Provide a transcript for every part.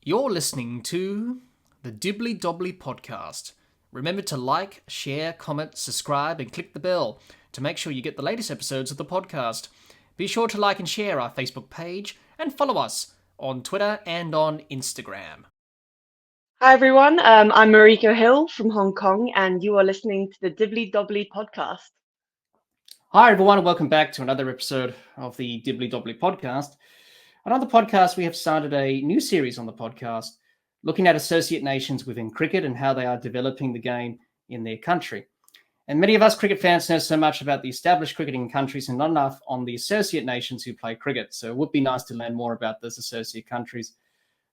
You're listening to the Dibbly Dobbly podcast. Remember to like, share, comment, subscribe, and click the bell to make sure you get the latest episodes of the podcast. Be sure to like and share our Facebook page and follow us on Twitter and on Instagram. Hi everyone, I'm Mariko Hill from Hong Kong, and you are listening to the Dibbly Dobbly podcast. Hi everyone, and welcome back to another episode of the Dibbly Dobbly podcast. Another podcast, we have started a new series on the podcast looking at associate nations within cricket and how they are developing the game in their country. And many of us cricket fans know so much about the established cricketing countries and not enough on the associate nations who play cricket. So it would be nice to learn more about those associate countries.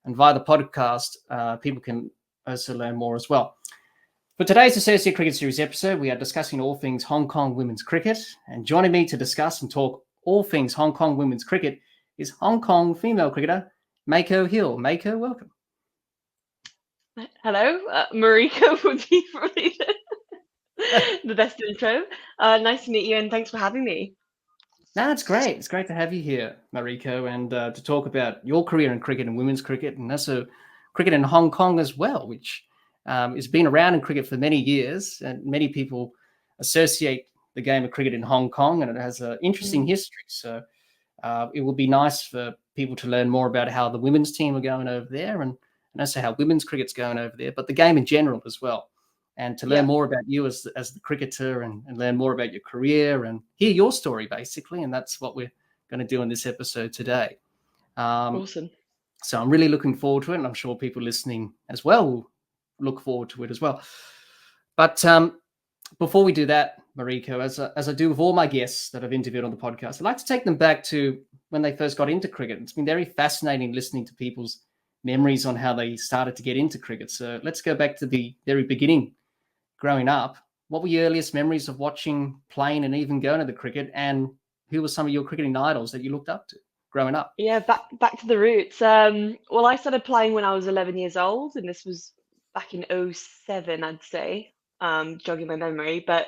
And via the podcast, people can also learn more as well. For today's Associate Cricket Series episode, we are discussing all things Hong Kong women's cricket. And joining me to discuss and talk all things Hong Kong women's cricket is Hong Kong female cricketer Mariko Hill. Mariko, welcome. Hello, Mariko would be probably the best intro. Nice to meet you, and thanks for having me. No, it's great. It's great to have you here, Mariko, and to talk about your career in cricket and women's cricket, and also cricket in Hong Kong as well, which has been around in cricket for many years, and many people associate the game of cricket in Hong Kong, and it has an interesting history. So it would be nice for people to learn more about how the women's team are going over there, and also how women's cricket's going over there, but the game in general as well. And to learn more about you as the cricketer and learn more about your career and hear your story, basically. And that's what we're going to do in this episode today. Awesome. So I'm really looking forward to it, and I'm sure people listening as well will look forward to it as well. But before we do that, Mariko, as I do with all my guests that I've interviewed on the podcast, I'd like to take them back to when they first got into cricket. It's been very fascinating listening to people's memories on how they started to get into cricket. So let's go back to the very beginning. Growing up, what were your earliest memories of watching, playing, and even going to the cricket? And who were some of your cricketing idols that you looked up to growing up? Yeah, back to the roots. Well, I started playing when I was 11 years old, and this was back in '07, I'd say, jogging my memory. But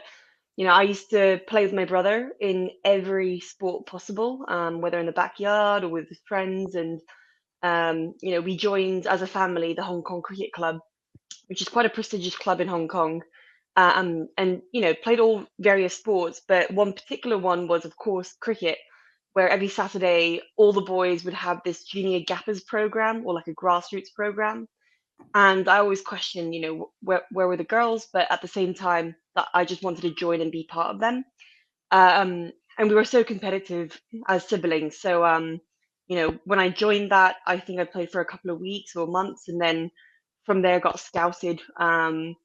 I used to play with my brother in every sport possible, whether in the backyard or with friends. And we joined as a family the Hong Kong Cricket Club, which is quite a prestigious club in Hong Kong. And played all various sports, but one particular one was, of course, cricket, where every Saturday all the boys would have this junior gappers program or like a grassroots program. And I always questioned, where were the girls? But at the same time, that I just wanted to join and be part of them. And we were so competitive as siblings. So, when I joined that, I think I played for a couple of weeks or months, and then from there got scouted to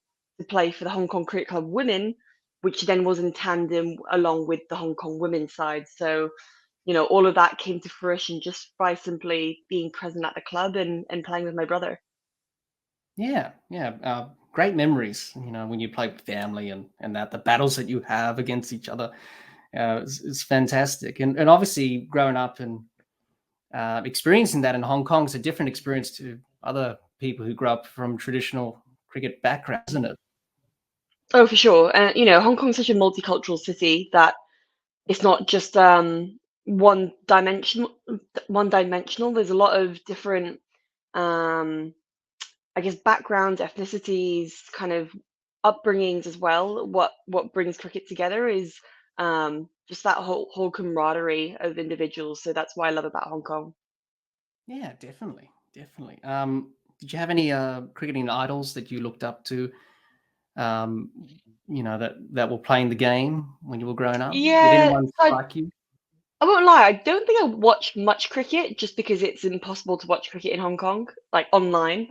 play for the Hong Kong Cricket Club Women, which then was in tandem along with the Hong Kong women's side. So, all of that came to fruition just by simply being present at the club and playing with my brother. Yeah. Great memories, when you play with family and that the battles that you have against each other is fantastic. And obviously growing up and experiencing that in Hong Kong is a different experience to other people who grew up from traditional cricket backgrounds, isn't it? Oh, for sure. And Hong Kong's such a multicultural city that it's not just one dimensional. There's a lot of different, I guess, backgrounds, ethnicities, kind of upbringings as well. What brings cricket together is just that whole camaraderie of individuals. So that's what I love about Hong Kong. Yeah, definitely. Did you have any cricketing idols that you looked up to, that were playing the game when you were growing up? Did Yeah, anyone so strike you? I won't lie, I don't think I watch much cricket just because it's impossible to watch cricket in Hong Kong, like online.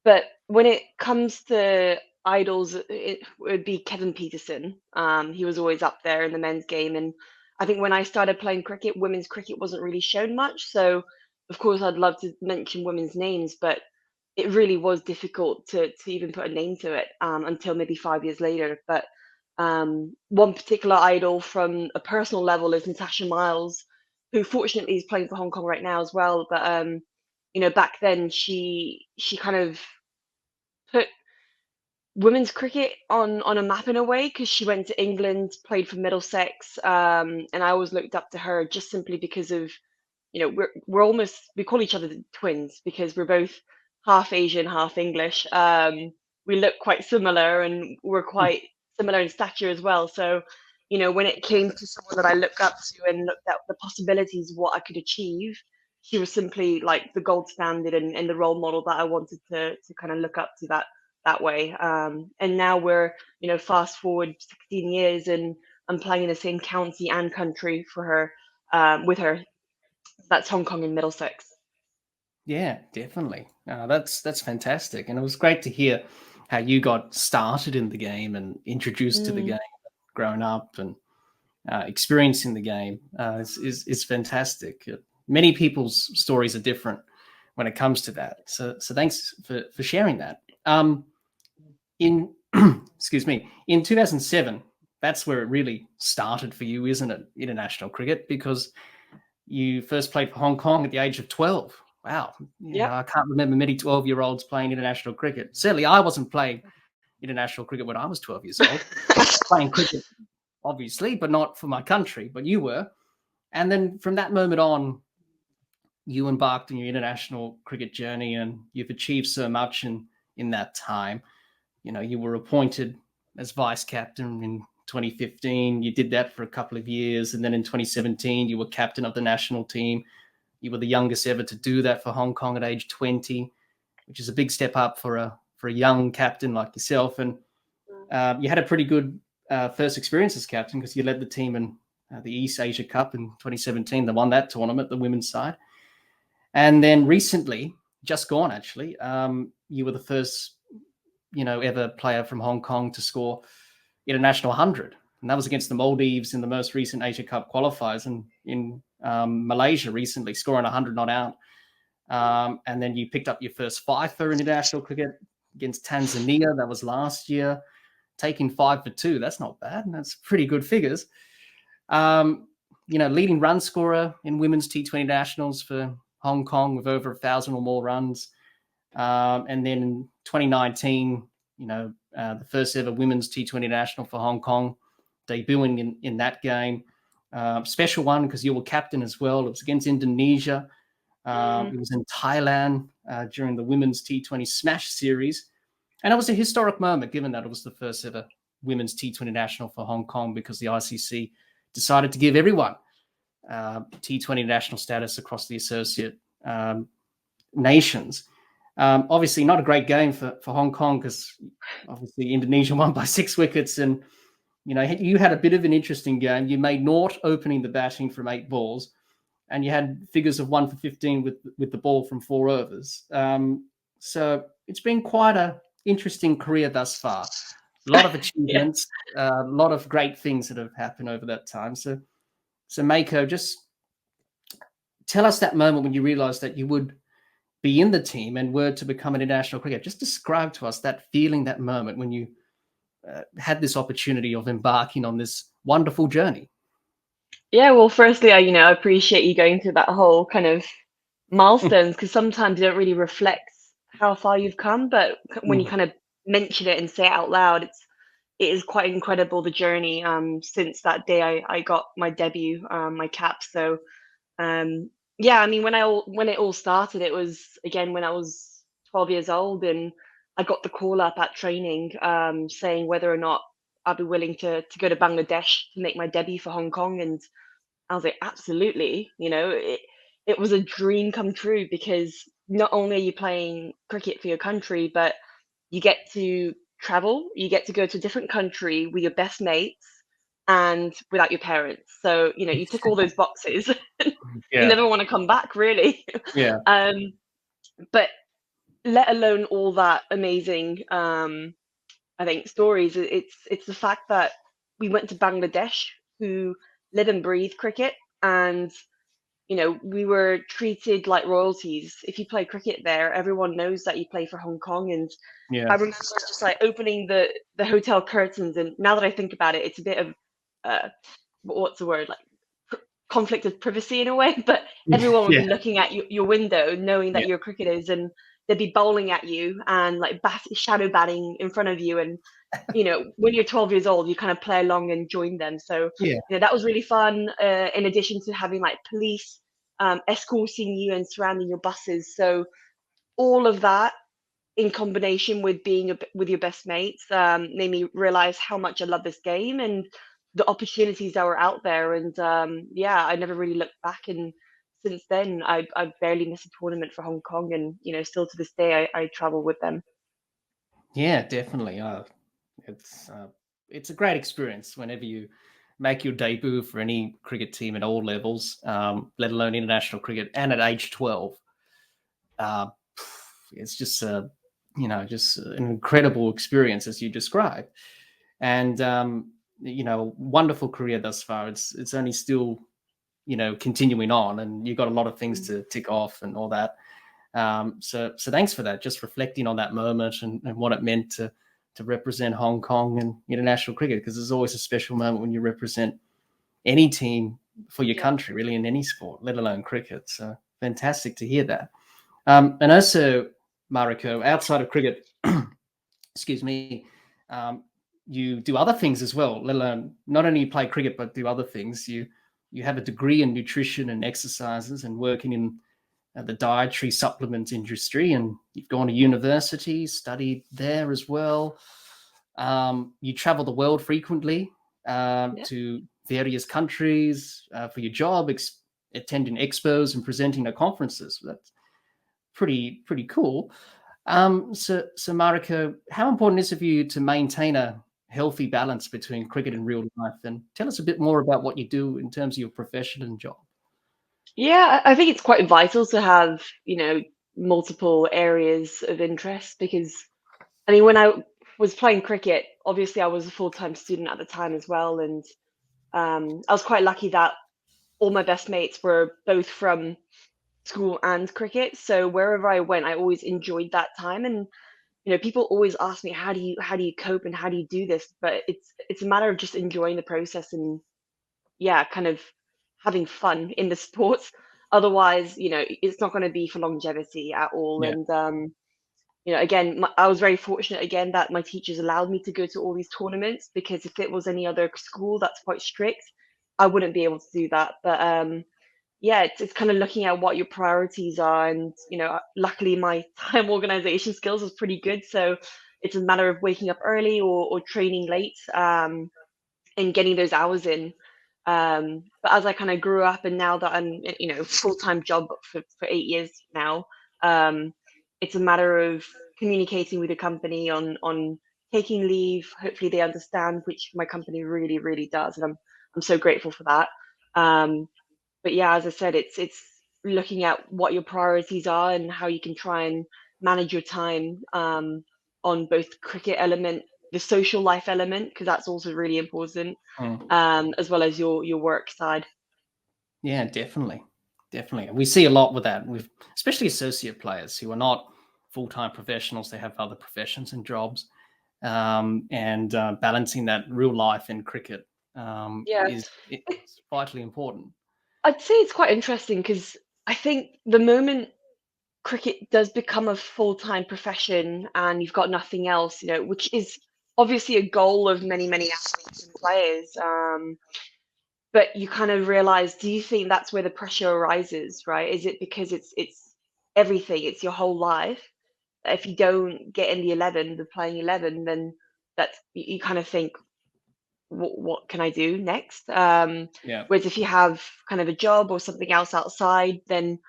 But when it comes to idols, it would be Kevin Peterson. He was always up there in the men's game, and I think when I started playing cricket, women's cricket wasn't really shown much. So, of course, I'd love to mention women's names, but it really was difficult to even put a name to it until maybe 5 years later. But one particular idol from a personal level is Natasha Miles, who fortunately is playing for Hong Kong right now as well. But back then she kind of put women's cricket on a map in a way because she went to England, played for Middlesex, and I always looked up to her just simply because of we're almost, we call each other twins because we're both half Asian, half English. We look quite similar, and we're quite similar in stature as well. So, when it came to someone that I looked up to and looked at the possibilities of what I could achieve, she was simply like the gold standard and the role model that I wanted to kind of look up to that way. And now we're, fast forward 16 years, and I'm playing in the same county and country for her, with her. That's Hong Kong and Middlesex. Yeah, definitely. That's fantastic, and it was great to hear how you got started in the game and introduced to the game, growing up and experiencing the game. Is fantastic. Many people's stories are different when it comes to that. So thanks for sharing that. In excuse me, in 2007, that's where it really started for you, isn't it? International cricket, because you first played for Hong Kong at the age of 12. Wow. I can't remember many 12-year-olds playing international cricket. Certainly I wasn't playing international cricket when I was 12 years old. Playing cricket, obviously, but not for my country, but you were. And then from that moment on, you embarked on your international cricket journey, and you've achieved so much in that time. You were appointed as vice captain in 2015. You did that for a couple of years. And then in 2017, you were captain of the national team. You were the youngest ever to do that for Hong Kong at age 20, which is a big step up for a young captain like yourself. And you had a pretty good first experience as captain, because you led the team in the East Asia Cup in 2017. They won that tournament, the women's side. And then recently, just gone actually, you were the first ever player from Hong Kong to score international 100. And that was against the Maldives in the most recent Asia Cup qualifiers, and in Malaysia recently, scoring 100 not out. And then you picked up your first five for international cricket against Tanzania. That was last year. Taking 5 for 2. That's not bad. That's pretty good figures. Leading run scorer in women's T20 nationals for Hong Kong with over 1,000 or more runs. And then in 2019, the first ever women's T20 national for Hong Kong, debuting in that game. Special one because you were captain as well. It was against Indonesia. It was in Thailand during the women's T20 Smash series. And it was a historic moment, given that it was the first ever women's T20 national for Hong Kong, because the ICC decided to give everyone T20 national status across the associate nations. Obviously not a great game for Hong Kong, because obviously Indonesia won by 6 wickets, and you had a bit of an interesting game. You made naught opening the batting from 8 balls, and you had figures of 1 for 15 with the ball from 4 overs. So it's been quite a interesting career thus far. A lot of achievements, a lot of great things that have happened over that time. So Mariko, just tell us that moment when you realized that you would be in the team and were to become an international cricketer. Just describe to us that feeling, that moment when you had this opportunity of embarking on this wonderful journey. Yeah, well, firstly, I appreciate you going through that whole kind of milestones, because sometimes you don't really reflect how far you've come, but when you kind of mention it and say it out loud, it is quite incredible, the journey since that day I got my debut, my cap. So yeah, I mean, when it all started, it was again when I was 12 years old, and I got the call up at training saying whether or not I'd be willing to go to Bangladesh to make my debut for Hong Kong. And I was like, absolutely. It was a dream come true, because not only are you playing cricket for your country, but you get to travel, you get to go to a different country with your best mates and without your parents. So, you tick all those boxes. You never want to come back, really. Yeah. But let alone all that amazing, I think, stories. It's the fact that we went to Bangladesh, who live and breathe cricket, and we were treated like royalties. If you play cricket there, everyone knows that you play for Hong Kong. And I remember just like opening the hotel curtains, and now that I think about it, it's a bit of what's the word, like conflict of privacy in a way, but everyone would be looking at your window, knowing that you're cricketers, and they'd be bowling at you and like shadow batting in front of you. And when you're 12 years old, you kind of play along and join them. So that was really fun. In addition to having like police escorting you and surrounding your buses. So all of that in combination with being with your best mates made me realize how much I love this game and the opportunities that were out there. And yeah, I never really looked back. And since then, I barely missed a tournament for Hong Kong, and still to this day, I travel with them. Yeah, definitely. It's a great experience whenever you make your debut for any cricket team at all levels, let alone international cricket, and at age 12. It's just just an incredible experience, as you described, and wonderful career thus far. It's only still continuing on, and you've got a lot of things to tick off and all that. So thanks for that, just reflecting on that moment and what it meant to represent Hong Kong and international cricket, because there's always a special moment when you represent any team for your country, really, in any sport, let alone cricket. So fantastic to hear that. And also, Mariko, outside of cricket, excuse me, you do other things as well, let alone not only play cricket, but do other things. You have a degree in nutrition and exercises and working in the dietary supplement industry, and you've gone to university, studied there as well. You travel the world frequently to various countries for your job, attending expos and presenting at conferences. That's pretty cool. So Mariko, how important is it for you to maintain a healthy balance between cricket and real life? And tell us a bit more about what you do in terms of your profession and job. Yeah, I think it's quite vital to have, multiple areas of interest, because, I mean, when I was playing cricket, obviously I was a full-time student at the time as well. And I was quite lucky that all my best mates were both from school and cricket. So wherever I went, I always enjoyed that time. And, people always ask me, how do you cope and how do you do this? But it's a matter of just enjoying the process and, yeah, kind of having fun in the sports. Otherwise, it's not going to be for longevity at all. Yeah. And again, I was very fortunate again that my teachers allowed me to go to all these tournaments, because if it was any other school that's quite strict, I wouldn't be able to do that. But yeah, it's kind of looking at what your priorities are. And luckily my time organization skills is pretty good, so it's a matter of waking up early or training late, and getting those hours in. But as I kind of grew up, and now that I'm, full-time job for 8 years now, it's a matter of communicating with the company on taking leave. Hopefully they understand, which my company really, really does. And I'm so grateful for that. But yeah, as I said, it's looking at what your priorities are and how you can try and manage your time, on both the cricket element, the social life element, because that's also really important, as well as your work side. Yeah, definitely. We see a lot with that, with especially associate players who are not full-time professionals. They have other professions and jobs, and balancing that real life in cricket Yeah, is vitally important. I'd say it's quite interesting, because I think the moment cricket does become a full-time profession and you've got nothing else, which is obviously a goal of many, many athletes and players. But you kind of realize, do you think that's where the pressure arises, right? Is it because it's everything, it's your whole life? If you don't get in the playing 11, then that's, you kind of think, what can I do next? Yeah. Whereas if you have kind of a job or something else outside, then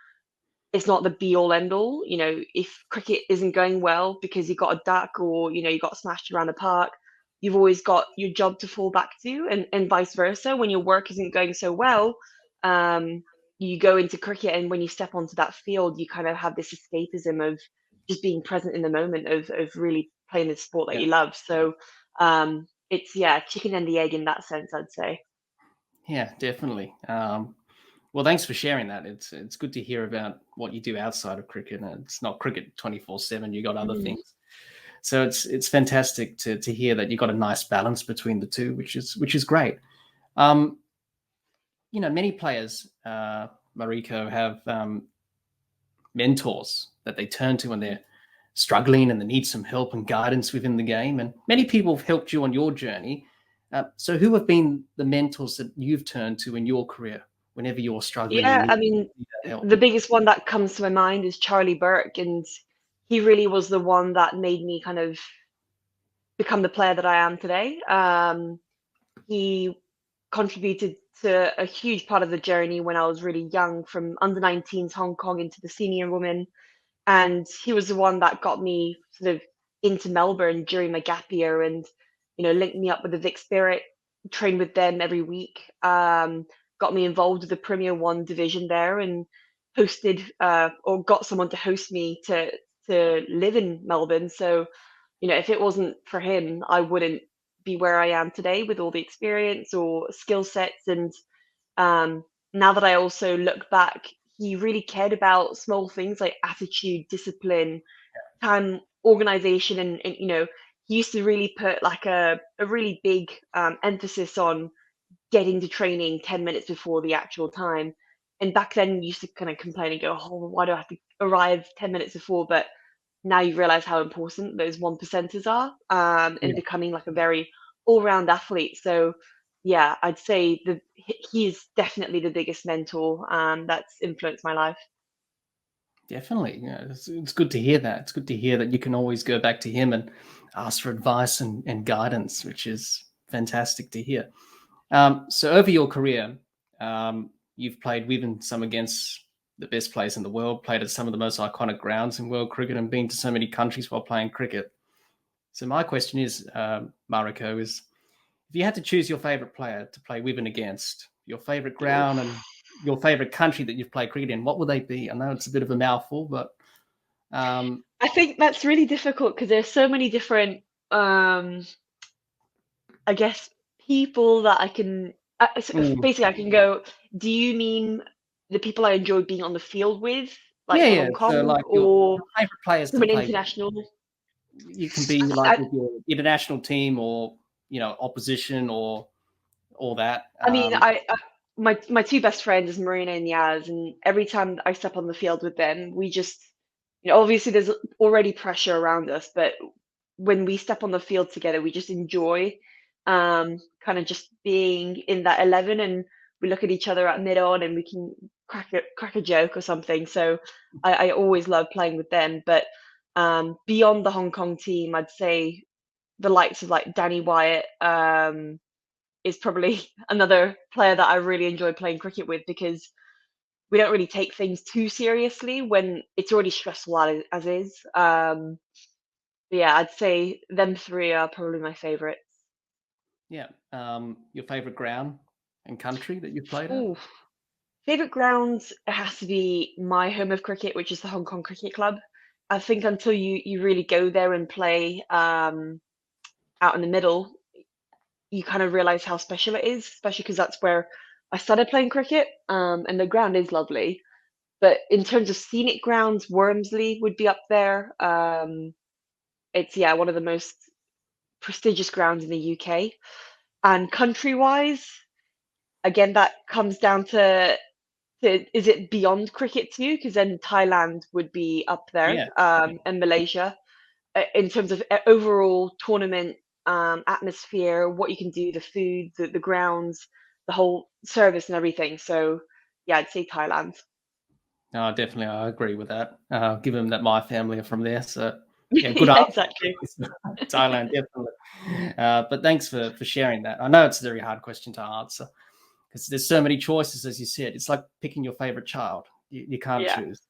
it's not the be all end all. If cricket isn't going well because you got a duck, or you got smashed around the park, you've always got your job to fall back to, and vice versa. When your work isn't going so well, you go into cricket, and when you step onto that field, you kind of have this escapism of just being present in the moment of really playing the sport that Yeah. you love. So it's, yeah, chicken and the egg in that sense, I'd say. Yeah, definitely. Well, thanks for sharing that. It's good to hear about what you do outside of cricket. And it's not cricket 24/7. You got other things. So it's fantastic to hear that you got a nice balance between the two, which is great. Many players, Mariko, have mentors that they turn to when they're struggling and they need some help and guidance within the game. And many people have helped you on your journey. So who have been the mentors that you've turned to in your career whenever you're struggling and Yeah, you I mean, need that help? the biggest one that comes to my mind is Charlie Burke, and he really was the one that made me kind of become the player that I am today. He contributed to a huge part of the journey when I was really young, from under 19s Hong Kong into the senior women. And he was the one that got me sort of into Melbourne during my gap year, and linked me up with the Vic Spirit, trained with them every week, got me involved with the Premier One division there, and hosted or got someone to host me to live in Melbourne. So if it wasn't for him, I wouldn't be where I am today with all the experience or skill sets. And now that I also look back, he really cared about small things like attitude, discipline, time organization, and he used to really put like a really big emphasis on getting to training 10 minutes before the actual time. And back then, you used to kind of complain and go, oh, why do I have to arrive 10 minutes before? But now you realize how important those one percenters are, in Yeah, becoming like a very all-round athlete. So yeah, I'd say he's definitely the biggest mentor that's influenced my life. definitely. Yeah, it's good to hear that. It's good to hear that you can always go back to him and ask for advice and guidance, which is fantastic to hear. So over your career, you've played with and some against the best players in the world, played at some of the most iconic grounds in world cricket, and been to so many countries while playing cricket. So my question is, Mariko, is if you had to choose your favourite player to play with and against, your favourite ground and your favourite country that you've played cricket in, what would they be? I know it's a bit of a mouthful, but I think that's really difficult because there's so many different, I guess, people that I can. mm, Basically, I can go. Do you mean the people I enjoy being on the field with, like for yeah. Hong So Kong, like or your favourite players from to an play with. international? You can be like I, with your international team or opposition or all that. I mean, my two best friends is Marina and Yaz, and every time I step on the field with them, we just, obviously there's already pressure around us, but when we step on the field together, we just enjoy, kind of just being in that 11, and we look at each other at mid on, and we can crack a joke or something. So I always love playing with them. But beyond the Hong Kong team, I'd say the likes of like Danny Wyatt, is probably another player that I really enjoy playing cricket with, because we don't really take things too seriously when it's already stressful as is. But yeah, I'd say them three are probably my favourites. Yeah. Your favorite ground and country that you've played at? Ooh, favourite grounds, it has to be my home of cricket, which is the Hong Kong Cricket Club. I think until you really go there and play out in the middle, you kind of realize how special it is, especially because that's where I started playing cricket. And the ground is lovely. But in terms of scenic grounds, Wormsley would be up there. It's, yeah, one of the most prestigious grounds in the UK. And country-wise, again, that comes down to is it beyond cricket too? Because then Thailand would be up there, Yeah. and Malaysia. In terms of overall tournament atmosphere, what you can do, the food, the grounds, the whole service and everything. So yeah, I'd say Thailand. No, definitely, I agree with that. Given that my family are from there, so yeah, good Yeah, exactly. answer. Thailand, definitely. But thanks for sharing that. I know it's a very hard question to answer because there's so many choices, as you said. It's like picking your favorite child. You can't Yeah. choose.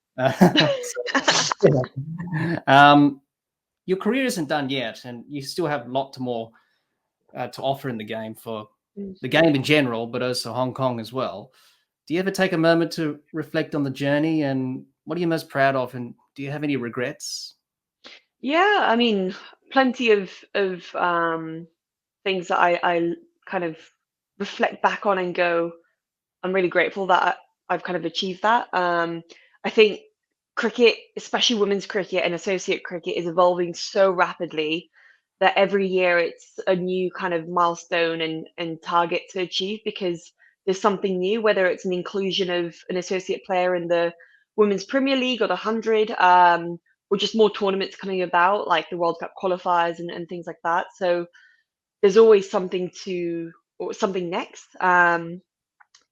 Yeah. Your career isn't done yet, and you still have a lot more to offer in the game for Mm. the game in general, but also Hong Kong as well. Do you ever take a moment to reflect on the journey and what are you most proud of? And do you have any regrets? Yeah, I mean, plenty of things that I kind of reflect back on and go, I'm really grateful that I've kind of achieved that. I think cricket, especially women's cricket and associate cricket, is evolving so rapidly that every year it's a new kind of milestone and target to achieve, because there's something new, whether it's an inclusion of an associate player in the Women's Premier League or the 100, or just more tournaments coming about, like the World Cup qualifiers and things like that. So there's always something or something next.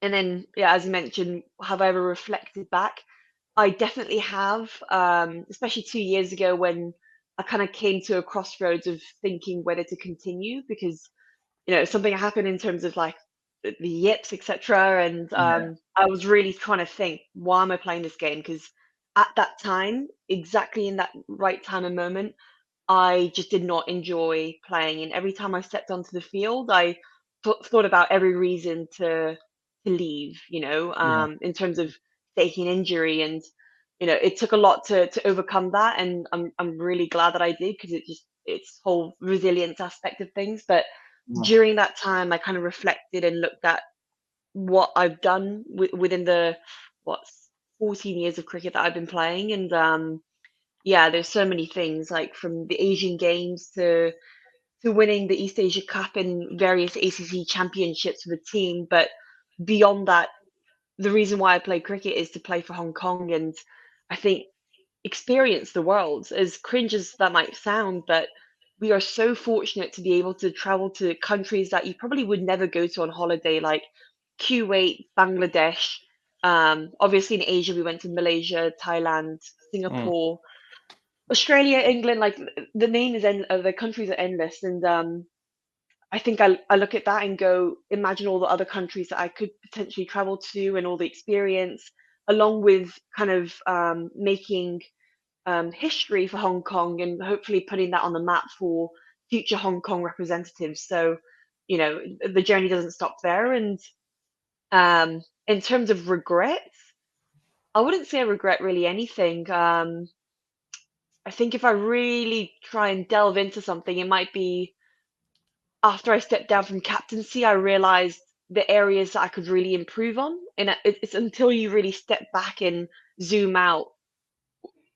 And then, yeah, as you mentioned, have I ever reflected back? I definitely have, especially 2 years ago when I kind of came to a crossroads of thinking whether to continue because, something happened in terms of like the yips, etc. And Yeah. I was really trying to think, why am I playing this game? Because at that time, exactly in that right time and moment, I just did not enjoy playing. And every time I stepped onto the field, I thought about every reason to leave, Yeah. in terms of taking injury. And, it took a lot to overcome that. And I'm really glad that I did because it's whole resilience aspect of things. But Mm. during that time, I kind of reflected and looked at what I've done within the what 14 years of cricket that I've been playing. And yeah, there's so many things like from the Asian Games to winning the East Asia Cup and various ACC championships with the team. But beyond that, the reason why I play cricket is to play for Hong Kong and I think experience the world. As cringe as that might sound, but we are so fortunate to be able to travel to countries that you probably would never go to on holiday, like Kuwait, Bangladesh. Obviously in Asia, we went to Malaysia, Thailand, Mm. Singapore, Australia, England, like the name is the countries are endless, and I think I look at that and go, imagine all the other countries that I could potentially travel to and all the experience, along with kind of making history for Hong Kong and hopefully putting that on the map for future Hong Kong representatives. So, the journey doesn't stop there. And in terms of regrets, I wouldn't say I regret really anything. I think if I really try and delve into something, it might be after I stepped down from captaincy, I realized the areas that I could really improve on. And it's until you really step back and zoom out,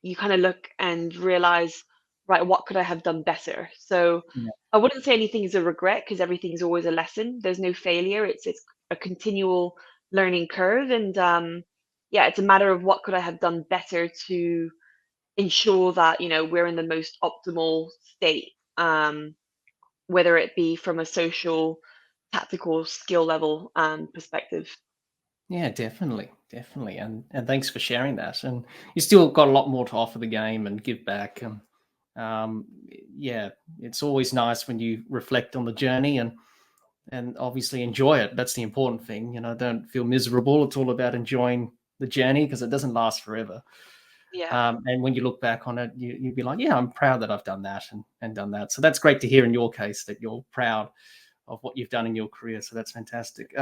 you kind of look and realize, right, what could I have done better? So Yeah. I wouldn't say anything is a regret because everything's always a lesson. There's no failure. It's a continual learning curve. And yeah, it's a matter of what could I have done better to ensure that, we're in the most optimal state. Whether it be from a social, tactical, skill level perspective. Yeah, definitely, definitely, and thanks for sharing that. And you still got a lot more to offer the game and give back. And um, yeah, it's always nice when you reflect on the journey and obviously enjoy it. That's the important thing. Don't feel miserable. It's all about enjoying the journey because it doesn't last forever. Yeah. And when you look back on it, you'd be like, yeah, I'm proud that I've done that and done that. So that's great to hear in your case that you're proud of what you've done in your career. So that's fantastic.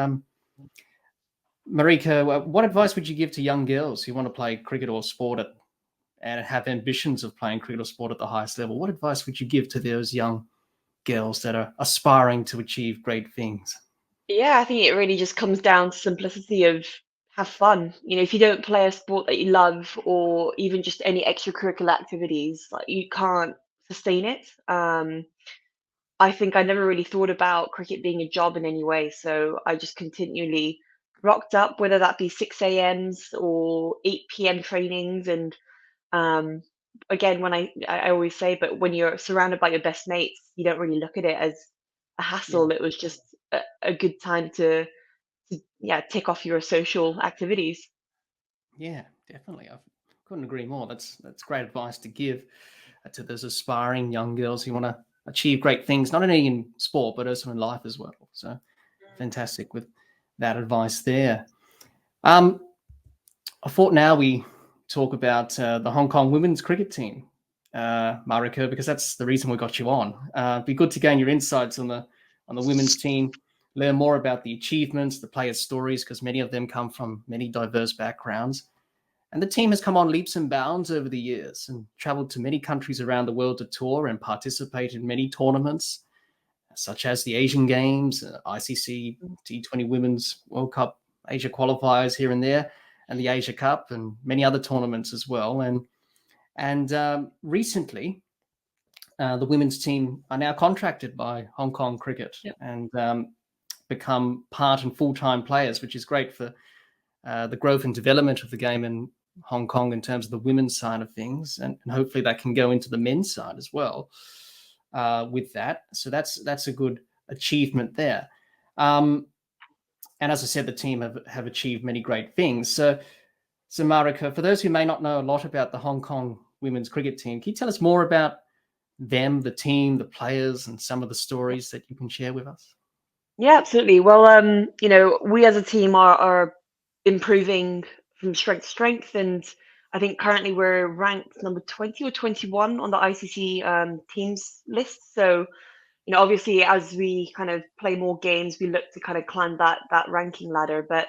Mariko, what advice would you give to young girls who want to play cricket or sport and have ambitions of playing cricket or sport at the highest level? What advice would you give to those young girls that are aspiring to achieve great things? Yeah, I think it really just comes down to simplicity of have fun. If you don't play a sport that you love or even just any extracurricular activities, like you can't sustain it. I think I never really thought about cricket being a job in any way, so I just continually rocked up, whether that be 6 a.m.s or 8 p.m. trainings. And um, again, when I always say, but when you're surrounded by your best mates, you don't really look at it as a Yeah, hassle. It was just a good time to yeah, tick off your social activities. yeah, definitely. I couldn't agree more. That's great advice to give to those aspiring young girls who want to achieve great things, not only in sport but also in life as well. So fantastic with that advice there. Um, I thought now we talk about the Hong Kong women's cricket team, Mariko, because that's the reason we got you on. It'd be good to gain your insights on the women's team, learn more about the achievements, the players' stories, because many of them come from many diverse backgrounds. And the team has come on leaps and bounds over the years and traveled to many countries around the world to tour and participate in many tournaments, such as the Asian Games, ICC T20 Women's World Cup Asia qualifiers here and there, and the Asia Cup, and many other tournaments as well. And recently, the women's team are now contracted by Hong Kong Cricket Yep. and become part and full-time players, which is great for the growth and development of the game in Hong Kong in terms of the women's side of things, and hopefully that can go into the men's side as well with that. So that's a good achievement there. Um, And as I said, the team have achieved many great things. So Mariko, for those who may not know a lot about the Hong Kong women's cricket team, can you tell us more about them, the team, the players, and some of the stories that you can share with us? Yeah, absolutely. Well, we as a team are improving from strength to strength, and I think currently we're ranked number 20 or 21 on the ICC teams list. So, obviously as we kind of play more games, we look to kind of climb that ranking ladder. But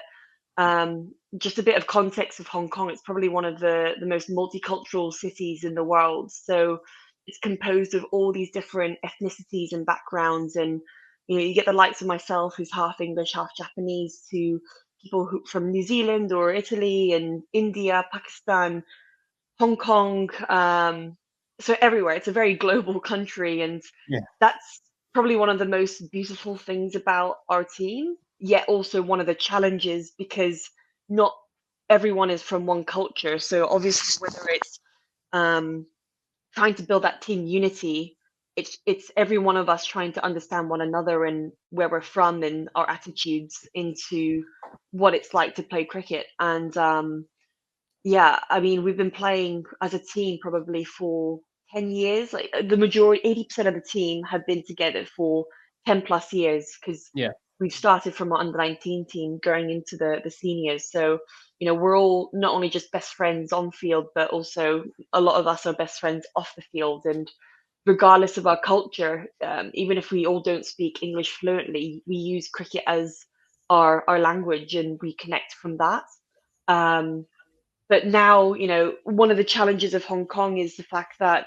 just a bit of context of Hong Kong, it's probably one of the most multicultural cities in the world. So it's composed of all these different ethnicities and backgrounds. And, you get the likes of myself, who's half English, half Japanese, to people from New Zealand or Italy and India, Pakistan, Hong Kong. So everywhere. It's a very global country. And Yeah. that's probably one of the most beautiful things about our team, yet also one of the challenges, because not everyone is from one culture. So obviously, whether it's um, trying to build that team unity, it's every one of us trying to understand one another and where we're from and our attitudes into what it's like to play cricket. And yeah, I mean, we've been playing as a team probably for 10 years. Like the majority, 80% of the team have been together for 10 plus years, because Yeah. we've started from our under 19 team going into the seniors. So, we're all not only just best friends on field, but also a lot of us are best friends off the field. And regardless of our culture, even if we all don't speak English fluently, we use cricket as our language and we connect from that. Um, but now, one of the challenges of Hong Kong is the fact that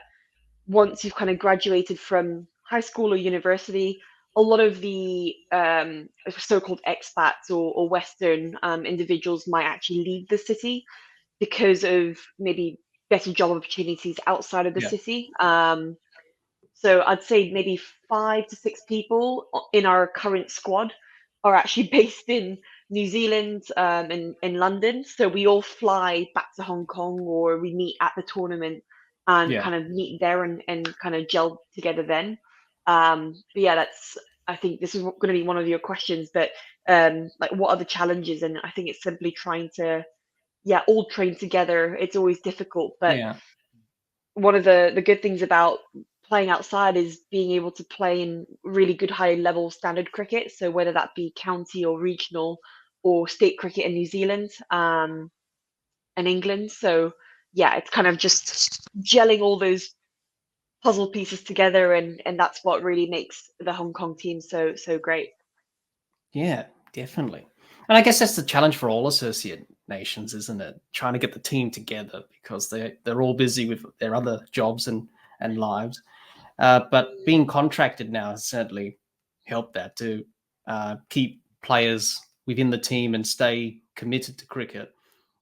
once you've kind of graduated from high school or university, a lot of the so-called expats or Western individuals might actually leave the city because of maybe better job opportunities outside of the Yeah. city. So I'd say maybe 5 to 6 people in our current squad are actually based in New Zealand and in London. So we all fly back to Hong Kong, or we meet at the tournament and Yeah. kind of meet there and kind of gel together then. But yeah, I think this is going to be one of your questions, but like what are the challenges? And I think it's simply trying to, yeah, all train together. It's always difficult, but Yeah. one of the good things about playing outside is being able to play in really good high level standard cricket. So whether that be county or regional or state cricket in New Zealand and England. So yeah, it's kind of just gelling all those puzzle pieces together, and that's what really makes the Hong Kong team so great. Yeah, definitely. And I guess that's the challenge for all associate nations, isn't it? Trying to get the team together because they're all busy with their other jobs and lives. But being contracted now has certainly helped that to keep players within the team and stay committed to cricket.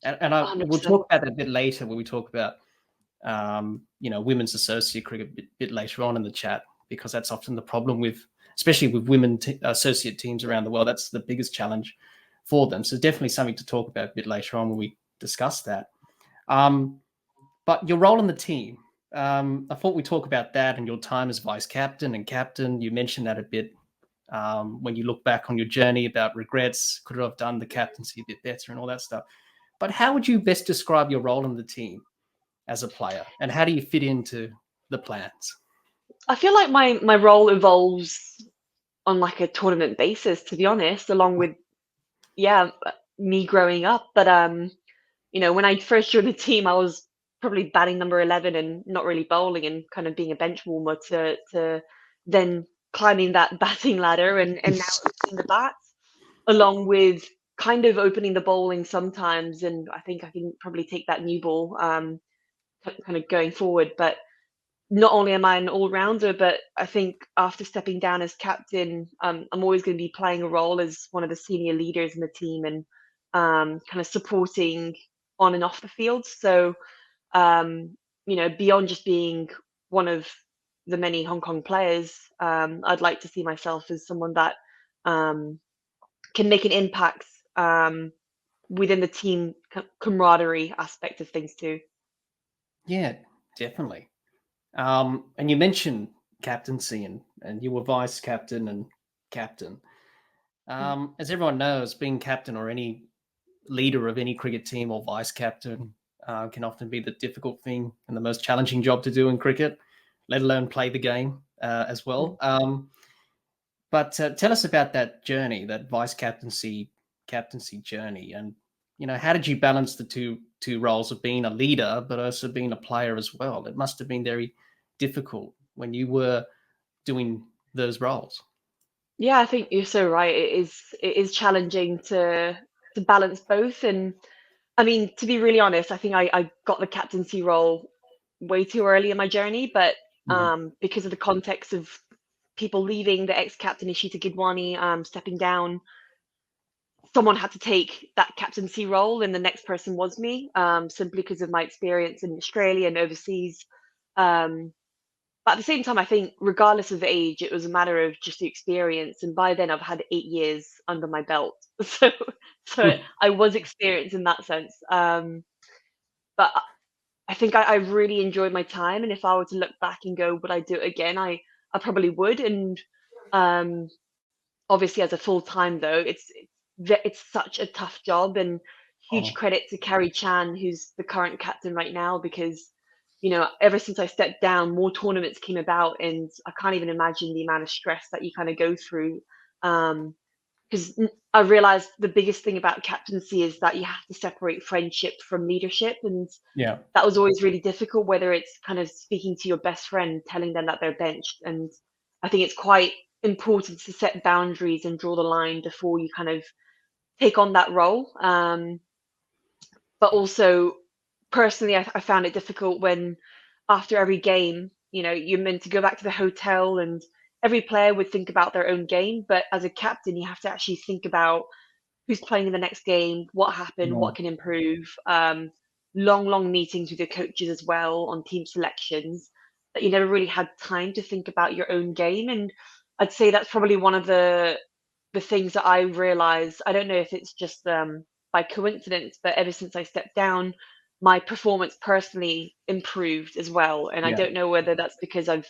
And we'll 100%. talk about that a bit later when we talk about women's associate cricket a bit later on in the chat, because that's often the problem with, especially with women associate teams around the world. That's the biggest challenge for them. So definitely something to talk about a bit later on when we discuss that. But your role in the team, I thought we'd talk about that and your time as vice captain and captain. You mentioned that a bit when you look back on your journey about regrets, could have done the captaincy a bit better and all that stuff. But how would you best describe your role in the team as a player, and how do you fit into the plans? I feel like my role evolves on like a tournament basis, to be honest, along with, yeah, me growing up. But when I first joined the team, I was probably batting number 11 and not really bowling and kind of being a bench warmer to then climbing that batting ladder and now opening the bats, along with kind of opening the bowling sometimes. And I think I can probably take that new ball kind of going forward. But not only am I an all-rounder, but I think after stepping down as captain, I'm always going to be playing a role as one of the senior leaders in the team and kind of supporting on and off the field. So, beyond just being one of the many Hong Kong players, I'd like to see myself as someone that um, can make an impact within the team camaraderie aspect of things too. Yeah, definitely. And you mentioned captaincy and you were vice captain and captain. As everyone knows, being captain or any leader of any cricket team or vice captain can often be the difficult thing and the most challenging job to do in cricket, let alone play the game as Mm. well. But tell us about that journey, that vice captaincy journey, and how did you balance the two roles of being a leader but also being a player as well? It must have been very difficult when you were doing those roles. Yeah, I think you're so right. It is challenging to balance both. And I mean, to be really honest, I think I got the captaincy role way too early in my journey, but Mhm. because of the context of people leaving, the ex-captain Ishita Gidwani stepping down, someone had to take that captaincy role, and the next person was me, simply because of my experience in Australia and overseas. Um, but at the same time, I think regardless of age, it was a matter of just the experience. And by then, I've had 8 years under my belt, so I was experienced in that sense. But I think I really enjoyed my time, and if I were to look back and go, would I do it again? I probably would. And um, obviously, as a full time though, it's such a tough job, and huge Oh, credit to Carrie Chan, who's the current captain right now, because ever since I stepped down, more tournaments came about, and I can't even imagine the amount of stress that you kind of go through. Because I realized the biggest thing about captaincy is that you have to separate friendship from leadership, and yeah, that was always really difficult, whether it's kind of speaking to your best friend, telling them that they're benched. And I think it's quite important to set boundaries and draw the line before you kind of take on that role. But also, personally, I found it difficult when after every game, you're meant to go back to the hotel, and every player would think about their own game. But as a captain, you have to actually think about who's playing in the next game, what happened, no, what can improve. Long meetings with your coaches as well on team selections, that you never really had time to think about your own game. And I'd say that's probably one of the things that I realized. I don't know if it's just by coincidence, but ever since I stepped down, my performance personally improved as well. And I yeah, don't know whether that's because I've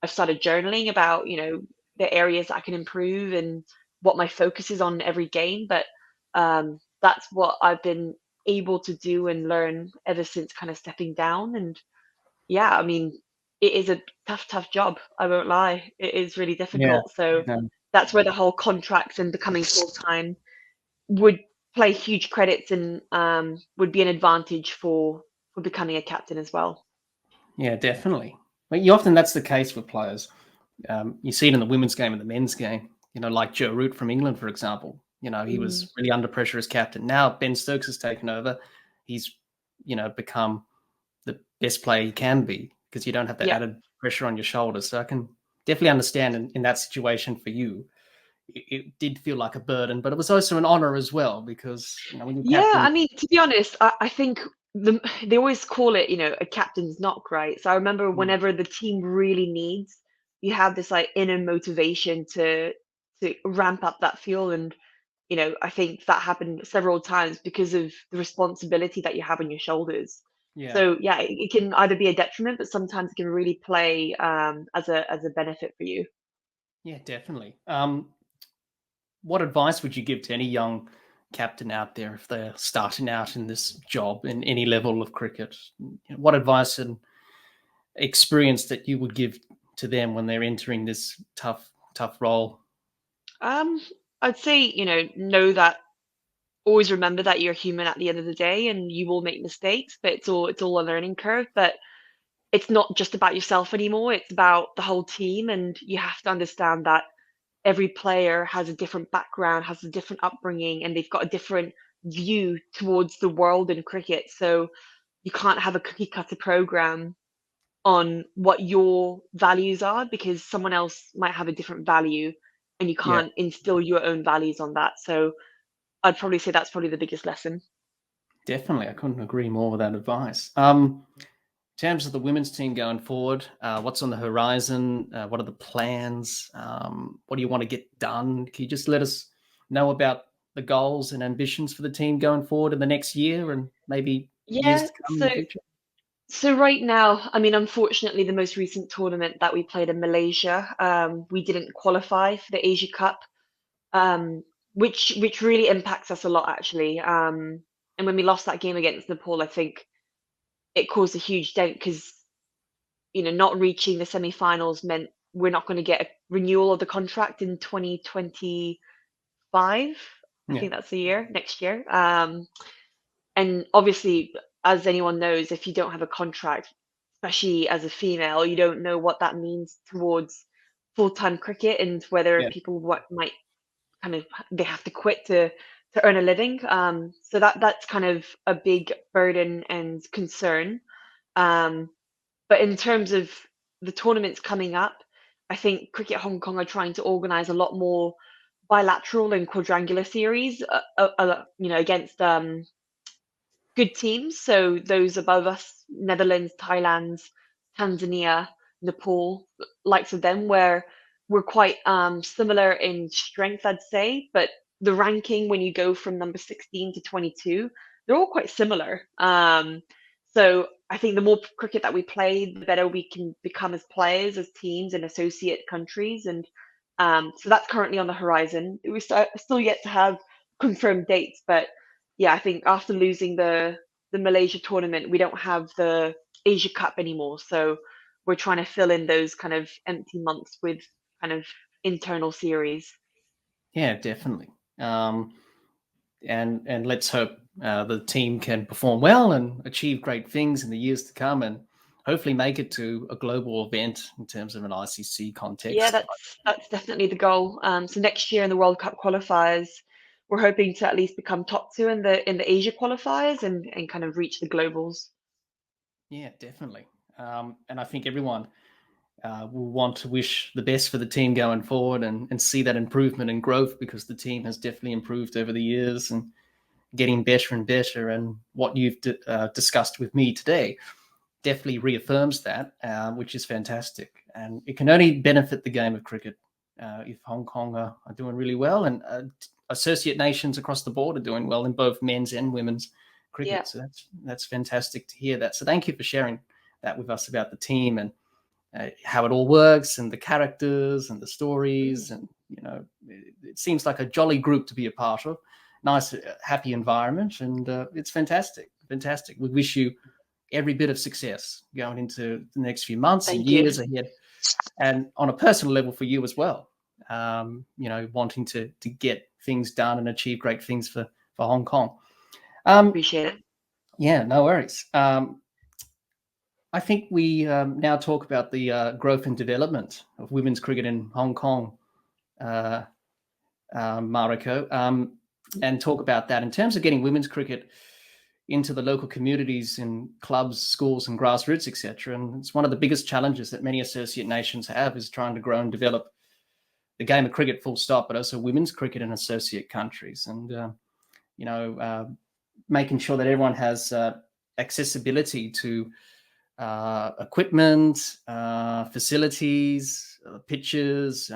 started journaling about the areas that I can improve and what my focus is on every game. But that's what I've been able to do and learn ever since kind of stepping down. And yeah, I mean, it is a tough job. I won't lie. It is really yeah, difficult. So no, that's where the whole contracts and becoming full time would play huge credits, and would be an advantage for becoming a captain as well. yeah, definitely. But you often that's the case with players. You see it in the women's game and the men's game. Like Joe Root from England, for example. He Mm. was really under pressure as captain. Now Ben Stokes has taken over. He's become the best player he can be because you don't have that Yeah. added pressure on your shoulders. So I can definitely understand in that situation for you. It did feel like a burden, but it was also an honor as well because when you're Yeah, captain, I mean, to be honest, I think they always call it, a captain's knock, right? So I remember whenever the team really needs, you have this like inner motivation to ramp up that fuel. And I think that happened several times because of the responsibility that you have on your shoulders. yeah, So yeah, it can either be a detriment, but sometimes it can really play as a benefit for you. yeah, definitely. What advice would you give to any young captain out there if they're starting out in this job in any level of cricket? What advice and experience that you would give to them when they're entering this tough role? Um, I'd say, know that, always remember that you're human at the end of the day, and you will make mistakes, but it's all a learning curve. But it's not just about yourself anymore, it's about the whole team. And you have to understand that every player has a different background, has a different upbringing, and they've got a different view towards the world in cricket. So you can't have a cookie cutter program on what your values are, because someone else might have a different value, and you Yeah, can't instill your own values on that. So I'd probably say that's probably the biggest lesson. definitely. I couldn't agree more with that advice. In terms of the women's team going forward, what's on the horizon? What are the plans? What do you want to get done? Can you just let us know about the goals and ambitions for the team going forward in the next year and maybe years Yeah, to come in so the future? so right now, I mean, unfortunately, the most recent tournament that we played in Malaysia, we didn't qualify for the Asia Cup. Um, which really impacts us a lot actually. And when we lost that game against Nepal, I think it caused a huge dent because not reaching the semi-finals meant we're not going to get a renewal of the contract in 2025. I Yeah, think that's the year next year. And obviously, as anyone knows, if you don't have a contract, especially as a female, you don't know what that means towards full-time cricket and whether yeah, people might kind of they have to quit to earn a living. So that's kind of a big burden and concern. Um, but in terms of the tournaments coming up, I think Cricket Hong Kong are trying to organise a lot more bilateral and quadrangular series, against good teams. So those above us, Netherlands, Thailand, Tanzania, Nepal, likes of them, where we're quite similar in strength, I'd say. But the ranking when you go from number 16 to 22, they're all quite similar. So I think the more cricket that we play, the better we can become as players, as teams, and associate countries. And so that's currently on the horizon. We still yet to have confirmed dates, but yeah, I think after losing the Malaysia tournament, we don't have the Asia Cup anymore. So we're trying to fill in those kind of empty months with kind of internal series. yeah, definitely. And let's hope the team can perform well and achieve great things in the years to come, and hopefully make it to a global event in terms of an ICC Yeah, context. that's definitely the goal. So next year in the World Cup qualifiers, we're hoping to at least become top two in the Asia qualifiers and kind of reach the globals. Yeah, definitely. And I think everyone will want to wish the best for the team going forward, and see that improvement and growth, because the team has definitely improved over the years and getting better and better. And what you've discussed with me today definitely reaffirms that, which is fantastic. And it can only benefit the game of cricket if Hong Kong are doing really well, and associate nations across the board are doing well in both men's and women's Yeah, cricket. So that's fantastic to hear that. So thank you for sharing that with us about the team, and how it all works, and the characters and the mm, stories. And it seems like a jolly group to be a part of. Nice, happy environment, and it's fantastic. We wish you every bit of success going into the next few months and thank you. years ahead, and on a personal level for you as well. Wanting to get things done and achieve great things for Hong Kong. Appreciate it. Yeah, no worries. I think we now talk about the growth and development of women's cricket in Hong Kong, uh, Mariko, and talk about that in terms of getting women's cricket into the local communities in clubs, schools, and grassroots, etc. And it's one of the biggest challenges that many associate nations have, is trying to grow and develop the game of cricket, full stop, but also women's cricket in associate countries, and making sure that everyone has accessibility to equipment, facilities, pitches,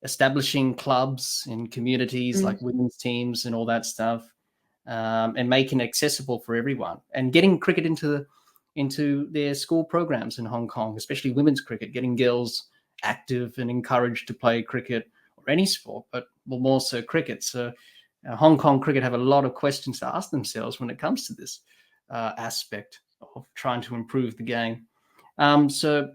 establishing clubs in communities Mm, like women's teams and all that stuff, and making it accessible for everyone, and getting cricket into their school programs in Hong Kong, especially women's cricket, getting girls active and encouraged to play cricket or any sport, but more so cricket. So Hong Kong cricket have a lot of questions to ask themselves when it comes to this aspect of trying to improve the game. So,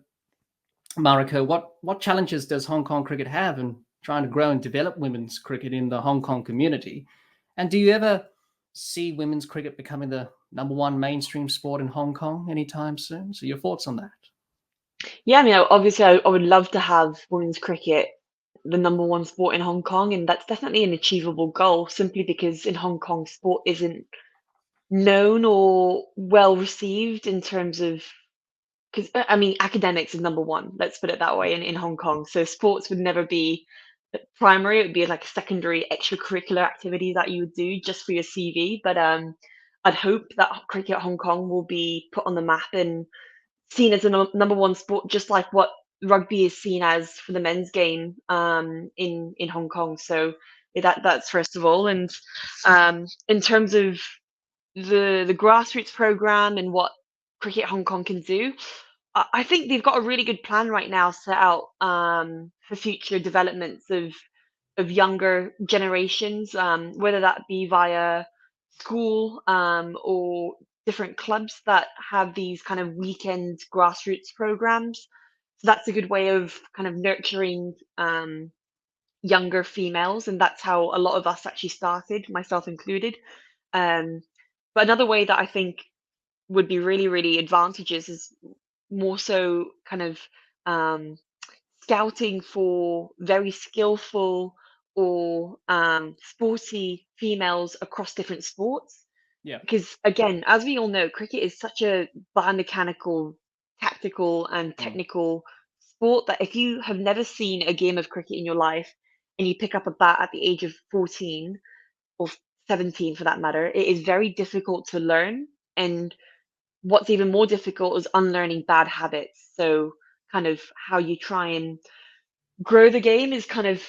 Mariko, what challenges does Hong Kong cricket have in trying to grow and develop women's cricket in the Hong Kong community? And do you ever see women's cricket becoming the number one mainstream sport in Hong Kong anytime soon? So, your thoughts on that? yeah, I mean, obviously, I would love to have women's cricket the number one sport in Hong Kong, and that's definitely an achievable goal. Simply because in Hong Kong, sport isn't known or well received in terms of because I mean, academics is number one. Let's put it that way in Hong Kong. So sports would never be primary. It would be like a secondary extracurricular activity that you would do just for your CV. But I'd hope that cricket Hong Kong will be put on the map and seen as a number one sport, just like what rugby is seen as for the men's game in Hong Kong. So yeah, that's first of all. And in terms of the grassroots program and what Cricket Hong Kong can do, I think they've got a really good plan right now set out for future developments of of younger generations, whether that be via school or different clubs that have these kind of weekend grassroots programs. So that's a good way of kind of nurturing younger females, and that's how a lot of us actually started, myself included. Um, but another way that I think would be really, really advantageous is more so kind of um, scouting for very skillful or sporty females across different sports. Yeah. Because again, as we all know, cricket is such a biomechanical, tactical, and Mm. technical sport that if you have never seen a game of cricket in your life and you pick up a bat at the age of 14 or 17 for that matter, it is very difficult to learn. And what's even more difficult is unlearning bad habits. So, kind of how you try and grow the game is kind of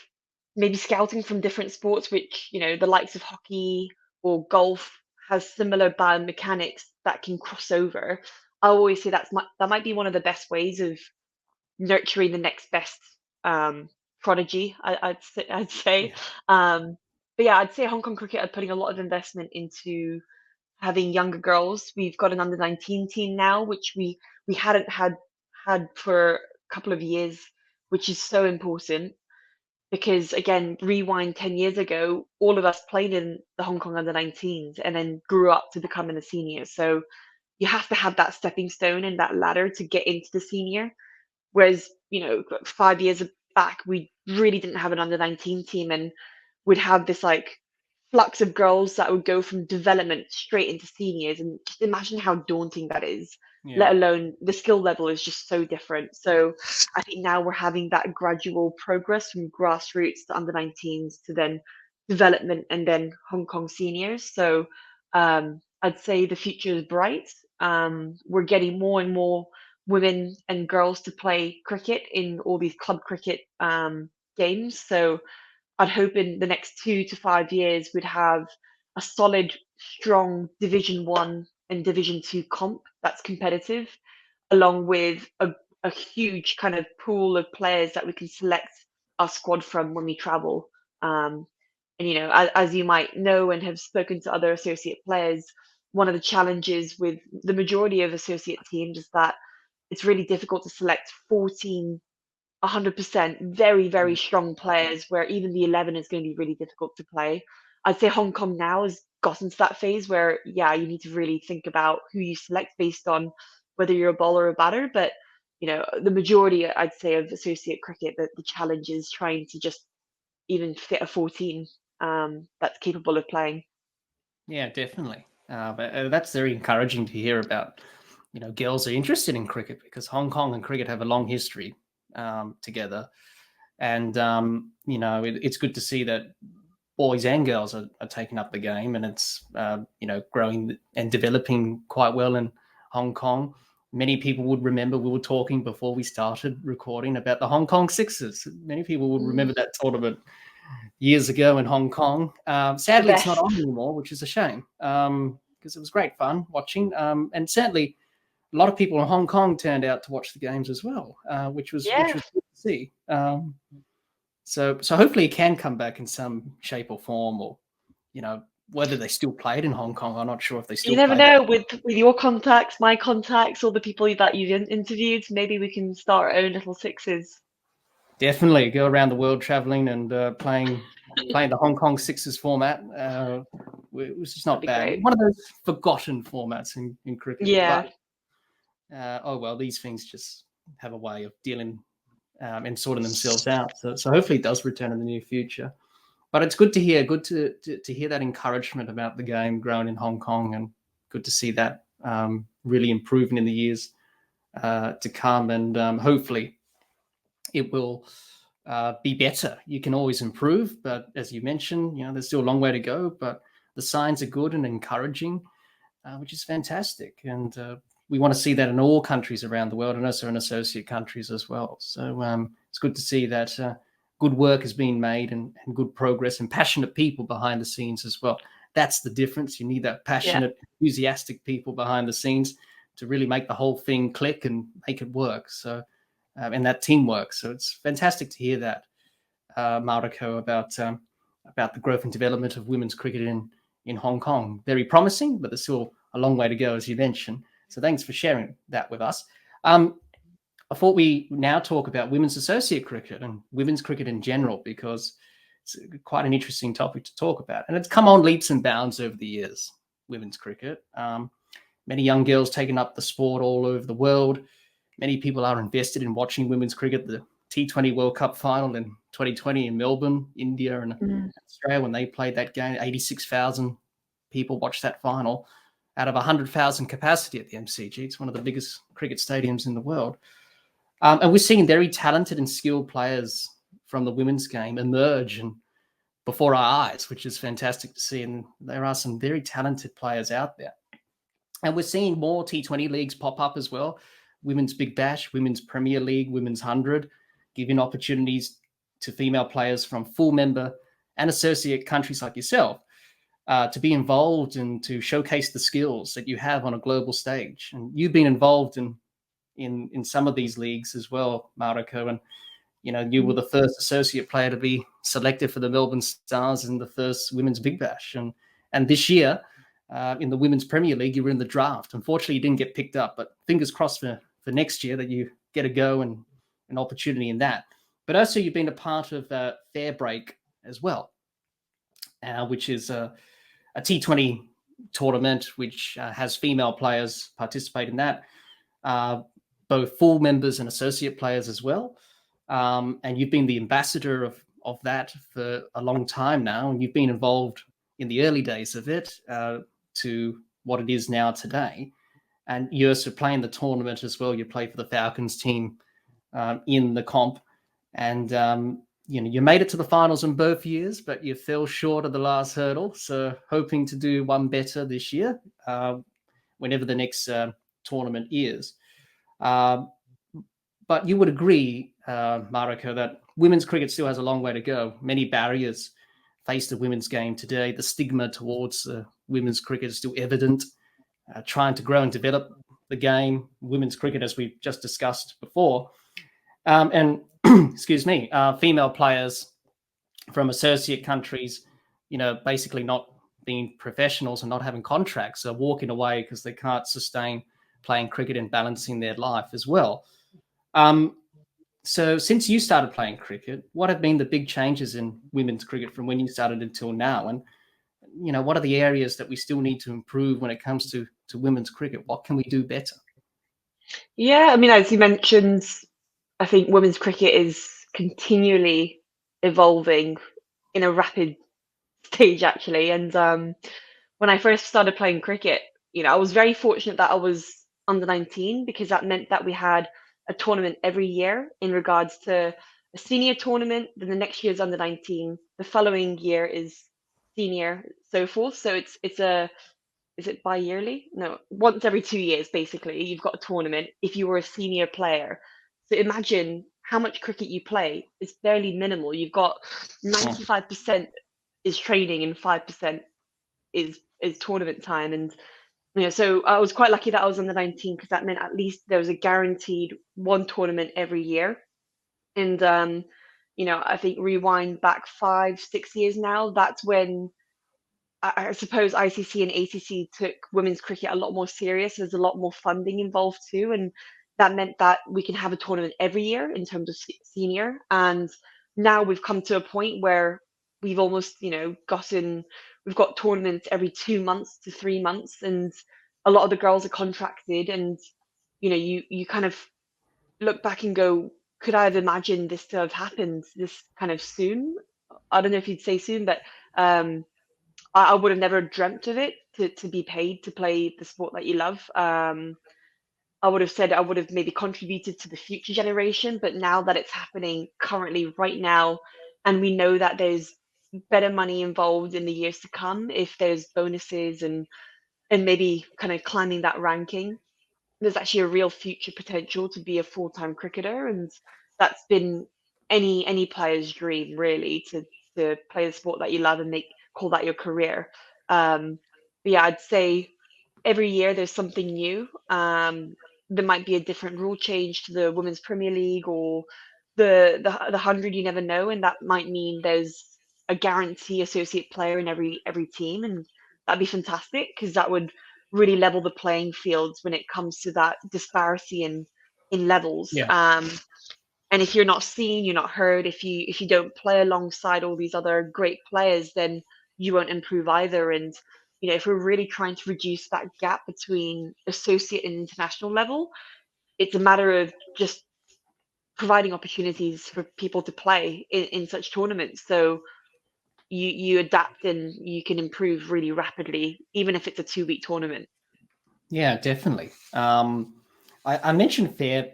maybe scouting from different sports, which, the likes of hockey or golf has similar biomechanics that can cross over. I always say that might be one of the best ways of nurturing the next best prodigy. I'd say. Yeah. But yeah, I'd say Hong Kong cricket are putting a lot of investment into having younger girls. We've got an under-19 team now, which we hadn't had for a couple of years, which is so important because again, rewind 10 years ago, all of us played in the Hong Kong under-19s and then grew up to becoming a senior. So you have to have that stepping stone and that ladder to get into the senior. Whereas, 5 years back, we really didn't have an under-19 team and would have this like flux of girls that would go from development straight into seniors. And just imagine how daunting that is, Yeah. let alone the skill level is just so different. So I think now we're having that gradual progress from grassroots to under 19s to then development and then Hong Kong seniors. So I'd say the future is bright. We're getting more and more women and girls to play cricket in all these club cricket games. So I'd hope in the next 2 to 5 years we'd have a solid, strong Division One and Division Two comp that's competitive, along with a huge kind of pool of players that we can select our squad from when we travel. And as you might know and have spoken to other associate players, one of the challenges with the majority of associate teams is that it's really difficult to select 14 100% very, very Mm. strong players where even the 11 is going to be really difficult to play. I'd say Hong Kong now has gotten to that phase where, yeah, you need to really think about who you select based on whether you're a bowler or a batter. But, the majority, I'd say, of associate cricket, the challenge is trying to just even fit a 14 that's capable of playing. Yeah, definitely. But that's very encouraging to hear about. Girls are interested in cricket because Hong Kong and cricket have a long history together, and it's good to see that boys and girls are taking up the game, and it's growing and developing quite well in Hong Kong. Many people would remember we were talking before we started recording about the Hong Kong Sixers. Many people would remember that tournament years ago in Hong Kong. The Sadly, it's not best. on anymore, which is a shame because it was great fun watching. And certainly, a lot of people in Hong Kong turned out to watch the games as well, which was Yeah. good to see. So hopefully it can come back in some shape or form, or whether they still played in Hong Kong. I'm not sure if they You still never play that. know with your contacts, my contacts, all the people that you've interviewed. Maybe we can start our own little sixes. Definitely go around the world traveling and playing the Hong Kong Sixers format. It was just That'd not be bad. great. One of those forgotten formats in cricket. But Yeah. oh well, these things just have a way of dealing and sorting themselves out. So hopefully it does return in the near future. But it's good to hear. Good to hear that encouragement about the game growing in Hong Kong, and good to see that really improving in the years to come. And hopefully it will be better. You can always improve, but as you mentioned, there's still a long way to go. But the signs are good and encouraging, which is fantastic. And we want to see that in all countries around the world, and also in associate countries as well. So it's good to see that good work is being made and good progress and passionate people behind the scenes as well. That's the difference. You need that Yeah. passionate, enthusiastic people behind the scenes to really make the whole thing click and make it work. So and that teamwork. So it's fantastic to hear that. Mariko, about the growth and development of women's cricket in Hong Kong. Very promising, but there's still a long way to go, as you mentioned. So thanks for sharing that with us. I thought we now talk about women's associate cricket and women's cricket in general, because it's quite an interesting topic to talk about. And it's come on leaps and bounds over the years, women's cricket. Many young girls taking up the sport all over the world. Many people are invested in watching women's cricket. The T20 World Cup final in 2020 in Melbourne, India and Australia, when they played that game, 86,000 people watched that final out of 100,000 capacity at the MCG. It's one of the biggest cricket stadiums in the world. And we're seeing very talented and skilled players from the women's game emerge and before our eyes, which is fantastic to see. And there are some very talented players out there. And we're seeing more T20 leagues pop up as well. Women's Big Bash, Women's Premier League, Women's 100, giving opportunities to female players from full member and associate countries like yourself to be involved and to showcase the skills that you have on a global stage. And you've been involved in some of these leagues as well, Mariko, and you were the first associate player to be selected for the Melbourne Stars in the first Women's Big Bash, and this year in the Women's Premier League you were in the draft. Unfortunately, you didn't get picked up, but fingers crossed for next year that you get a go and an opportunity in that. But also you've been a part of Fair Break as well, which is a T20 tournament which has female players participate in that. Both full members and associate players as well. And you've been the ambassador of that for a long time now, and you've been involved in the early days of it to what it is now today. And you're also playing the tournament as well. You play for the Falcons team in the comp. And, you made it to the finals in both years, but you fell short of the last hurdle. So hoping to do one better this year, whenever the next tournament is. But you would agree, Mariko, that women's cricket still has a long way to go. Many barriers face the women's game today. The stigma towards women's cricket is still evident. Trying to grow and develop the game, women's cricket, as we just discussed before. And, excuse me, female players from associate countries, basically not being professionals and not having contracts, are walking away because they can't sustain playing cricket and balancing their life as well. So since you started playing cricket, what have been the big changes in women's cricket from when you started until now? And, what are the areas that we still need to improve when it comes to women's cricket? What can we do better? Yeah, I mean, as you mentioned, I think women's cricket is continually evolving in a rapid stage, actually. And when I first started playing cricket, I was very fortunate that I was under 19, because that meant that we had a tournament every year in regards to a senior tournament. Then the next year is under 19. The following year is senior, so forth. So is it bi-yearly? No, once every 2 years, basically, you've got a tournament if you were a senior player. So imagine how much cricket you play. It's barely minimal. You've got 95% is training and 5% is tournament time. And so I was quite lucky that I was under 19, because that meant at least there was a guaranteed one tournament every year. And I think rewind back 5-6 years now, that's when I suppose ICC and ACC took women's cricket a lot more serious. There's a lot more funding involved too, and that meant that we can have a tournament every year in terms of senior. And now we've come to a point where we've almost, we've got tournaments every 2 months to 3 months, and a lot of the girls are contracted. And you kind of look back and go, could I have imagined this to have happened this kind of soon? I don't know if you'd say soon, but I would have never dreamt of it, to be paid to play the sport that you love. I would have said I would have maybe contributed to the future generation, but now that it's happening currently right now, and we know that there's better money involved in the years to come, if there's bonuses and maybe kind of climbing that ranking, there's actually a real future potential to be a full-time cricketer. And that's been any player's dream, really, to play the sport that you love and call that your career. But yeah, I'd say every year there's something new. There might be a different rule change to the Women's Premier League, or the 100 you never know, and that might mean there's a guarantee associate player in every team, and that'd be fantastic because that would really level the playing fields when it comes to that disparity in levels. Yeah. And if you're not seen, you're not heard. If you don't play alongside all these other great players, then you won't improve either. And if we're really trying to reduce that gap between associate and international level, it's a matter of just providing opportunities for people to play in such tournaments. So you adapt and you can improve really rapidly, even if it's a 2-week tournament. Yeah, definitely. I mentioned fair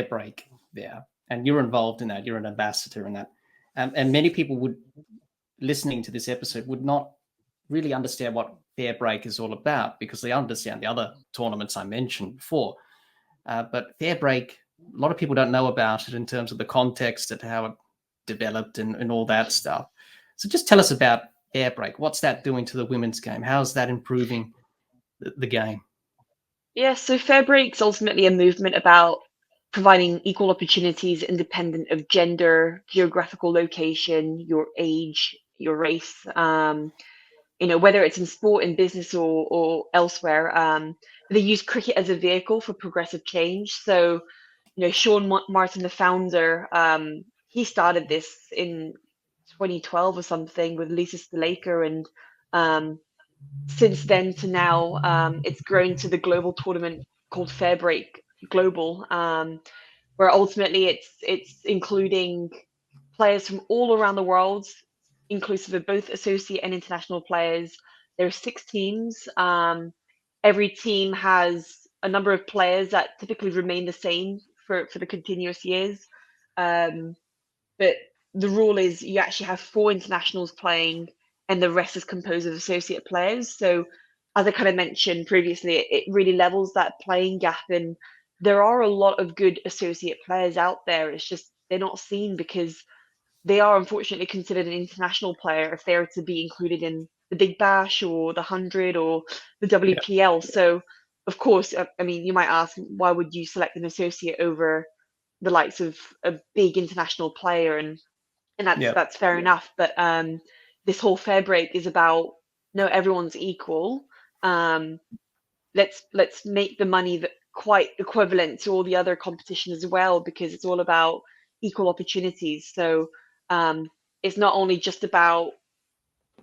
break there, and you're involved in that. You're an ambassador in that, and many people would listening to this episode would not really understand what fair break is all about because they understand the other tournaments I mentioned before. But fair break, a lot of people don't know about it in terms of the context and how it developed and all that stuff. So just tell us about fair break. What's that doing to the women's game? How is that improving the game? Yeah, so fair break's ultimately a movement about providing equal opportunities independent of gender, geographical location, your age, your race. Whether it's in sport, in business, or elsewhere. They use cricket as a vehicle for progressive change. So, Sean Martin, the founder, he started this in 2012 or something with Lisa Stalaker, and since then to now, it's grown to the global tournament called Fair Break Global, where ultimately it's including players from all around the world, inclusive of both associate and international players. There are 6 teams. Every team has a number of players that typically remain the same for the continuous years. Um, but the rule is you actually have 4 internationals playing, and the rest is composed of associate players. So, as I kind of mentioned previously, it really levels that playing gap. And there are a lot of good associate players out there. It's just they're not seen because they are unfortunately considered an international player if they are to be included in the Big Bash or the 100 or the Yeah. WPL. So, of course, I mean, you might ask, why would you select an associate over the likes of a big international player? And that's Yeah. that's fair enough. But this whole fair break is about no, everyone's equal. Um, let's make the money that quite equivalent to all the other competition as well, because it's all about equal opportunities. So um, it's not only just about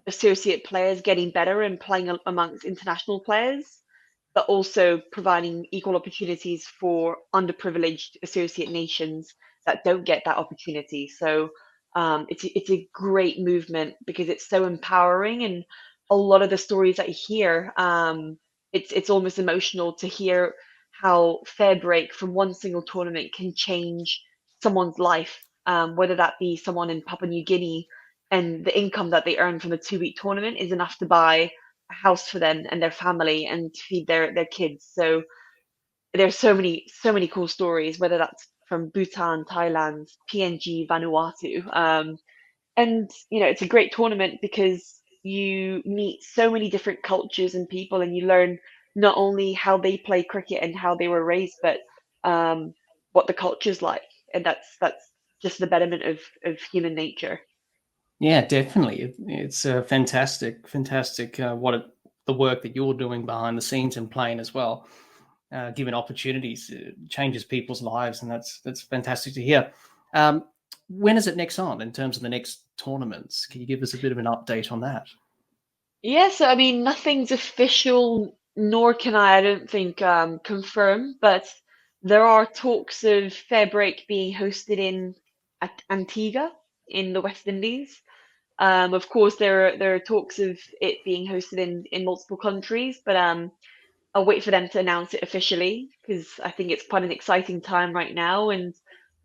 associate players getting better and playing amongst international players, but also providing equal opportunities for underprivileged associate nations that don't get that opportunity. So it's a great movement because it's so empowering, and a lot of the stories I hear, it's almost emotional to hear how fair break from one single tournament can change someone's life, whether that be someone in Papua New Guinea, and the income that they earn from the 2-week tournament is enough to buy a house for them and their family and to feed their kids. So there's so many cool stories, whether that's from Bhutan, Thailand, PNG, Vanuatu. And it's a great tournament because you meet so many different cultures and people, and you learn not only how they play cricket and how they were raised, but um, what the culture's like. And that's just the betterment of human nature. Yeah, definitely. It's fantastic, fantastic. The work that you're doing behind the scenes and playing as well, giving opportunities, changes people's lives, and that's fantastic to hear. When is it next on in terms of the next tournaments? Can you give us a bit of an update on that? Yes, I mean, nothing's official, nor can I don't think, confirm, but there are talks of Fair Break being hosted in Antigua in the West Indies. Of course, there are talks of it being hosted in multiple countries, but I'll wait for them to announce it officially because I think it's quite an exciting time right now, and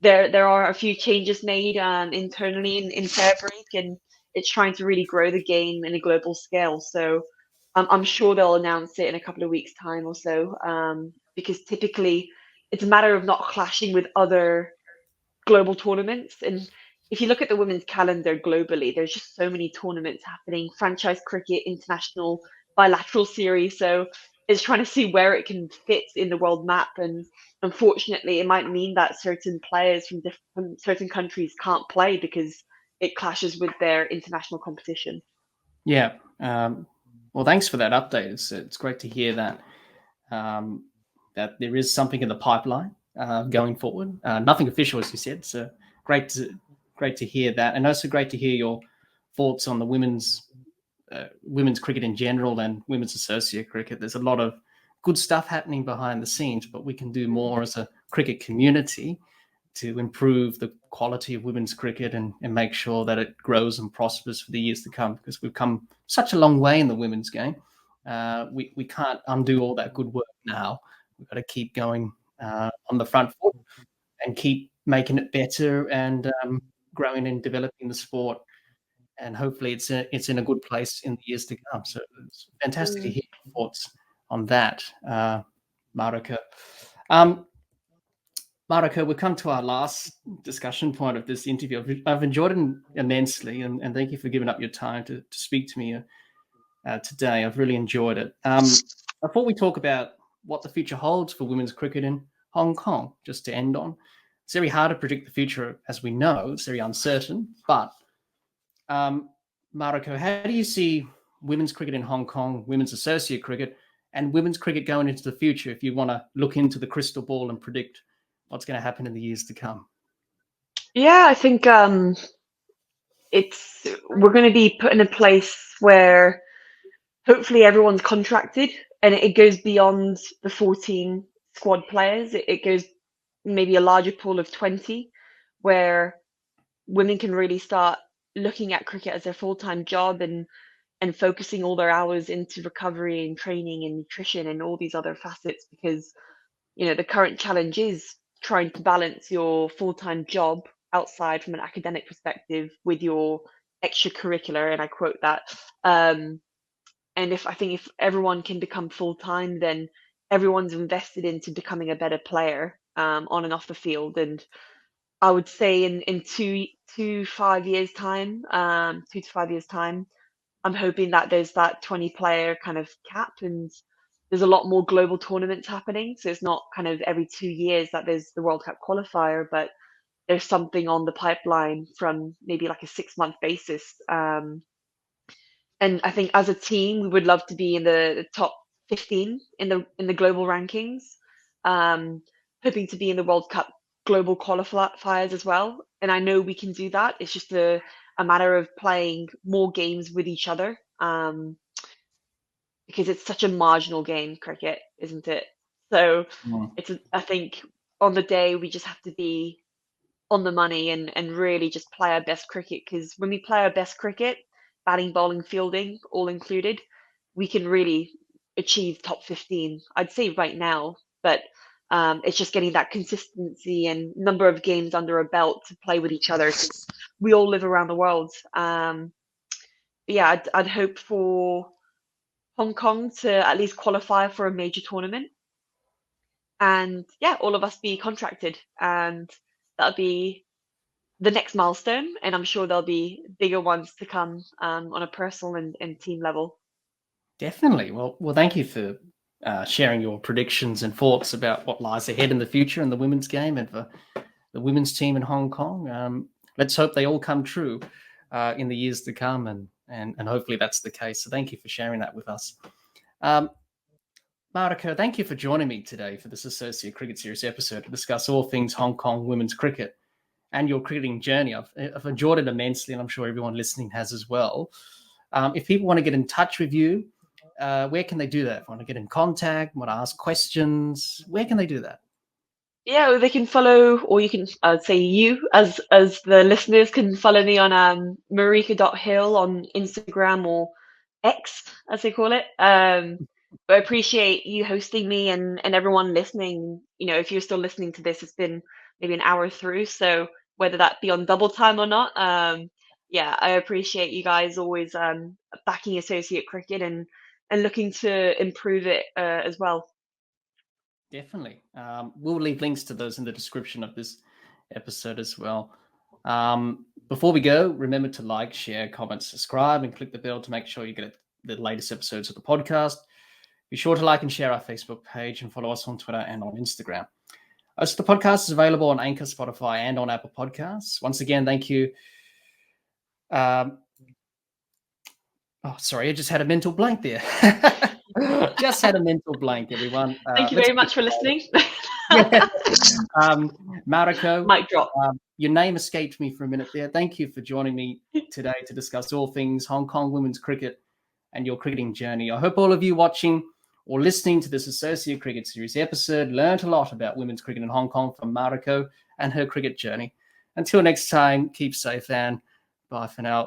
there are a few changes made internally in Fairbrake, and it's trying to really grow the game in a global scale. So I'm sure they'll announce it in a couple of weeks' time or so, because typically it's a matter of not clashing with other global tournaments. And if you look at the women's calendar globally, there's just so many tournaments happening: franchise cricket, international, bilateral series. So is trying to see where it can fit in the world map. And unfortunately, it might mean that certain players from certain countries can't play because it clashes with their international competition. Yeah. Well, thanks for that update. It's great to hear that that there is something in the pipeline going forward. Nothing official, as you said. So great to hear that, and also great to hear your thoughts on the women's cricket in general and women's associate cricket. There's a lot of good stuff happening behind the scenes, but we can do more as a cricket community to improve the quality of women's cricket and make sure that it grows and prospers for the years to come, because we've come such a long way in the women's game. We can't undo all that good work now. We've got to keep going on the front foot and keep making it better and growing and developing the sport. And hopefully it's in a good place in the years to come. So it's fantastic to hear your thoughts on that, Mariko. Mariko, we've come to our last discussion point of this interview. I've enjoyed it immensely, and thank you for giving up your time to speak to me today. I've really enjoyed it. Before we talk about what the future holds for women's cricket in Hong Kong, just to end on, it's very hard to predict the future, as we know. It's very uncertain. But, Mariko, how do you see women's cricket in Hong Kong, women's associate cricket, and women's cricket going into the future, if you want to look into the crystal ball and predict what's going to happen in the years to come? Yeah, I think we're going to be put in a place where hopefully everyone's contracted and it goes beyond the 14 squad players. It goes maybe a larger pool of 20, where women can really start looking at cricket as their full-time job and focusing all their hours into recovery and training and nutrition and all these other facets, because the current challenge is trying to balance your full-time job outside from an academic perspective with your extracurricular, and I quote that. And if everyone can become full-time, then everyone's invested into becoming a better player on and off the field. And I would say in 2 to 5 years time, I'm hoping that there's that 20 player kind of cap, and there's a lot more global tournaments happening. So it's not kind of every 2 years that there's the World Cup qualifier, but there's something on the pipeline from maybe like a 6-month basis. And I think as a team, we would love to be in the top 15 in the global rankings. Hoping to be in the World Cup global qualifiers as well. And I know we can do that. It's just a matter of playing more games with each other, because it's such a marginal game, cricket, isn't it? So I think on the day we just have to be on the money and really just play our best cricket, because when we play our best cricket, batting, bowling, fielding, all included, we can really achieve top 15, I'd say right now. But it's just getting that consistency and number of games under a belt to play with each other, 'cause we all live around the world. But yeah, I'd hope for Hong Kong to at least qualify for a major tournament, and yeah, all of us be contracted, and that'll be the next milestone. And I'm sure there'll be bigger ones to come on a personal and team level. Definitely. Well, thank you for sharing your predictions and thoughts about what lies ahead in the future in the women's game and for the women's team in Hong Kong. Let's hope they all come true in the years to come, and hopefully that's the case. So thank you for sharing that with us. Mariko, thank you for joining me today for this Associate Cricket Series episode to discuss all things Hong Kong women's cricket and your cricketing journey. I've enjoyed it immensely, and I'm sure everyone listening has as well. If people want to get in touch with you, where can they do that? If they want to get in contact, want to ask questions, where can they do that? Yeah, well, they can follow, or you can, I'd say you, as the listeners, can follow me on mariko.hill on Instagram, or X, as they call it. But I appreciate you hosting me and everyone listening. If you're still listening to this, it's been maybe an hour through, so whether that be on double time or not, yeah, I appreciate you guys always backing associate cricket and looking to improve it as well. Definitely. We'll leave links to those in the description of this episode as well. Before we go, remember to like, share, comment, subscribe, and click the bell to make sure you get the latest episodes of the podcast. Be sure to like and share our Facebook page and follow us on Twitter and on Instagram. The podcast is available on Anchor, Spotify, and on Apple Podcasts. Once again, thank you. Sorry, I just had a mental blank there. Just had a mental blank, everyone. Thank you very much for listening. Mariko, Mic drop. Your name escaped me for a minute there. Thank you for joining me today to discuss all things Hong Kong women's cricket and your cricketing journey. I hope all of you watching or listening to this Associate Cricket Series episode learned a lot about women's cricket in Hong Kong from Mariko and her cricket journey. Until next time, keep safe and bye for now.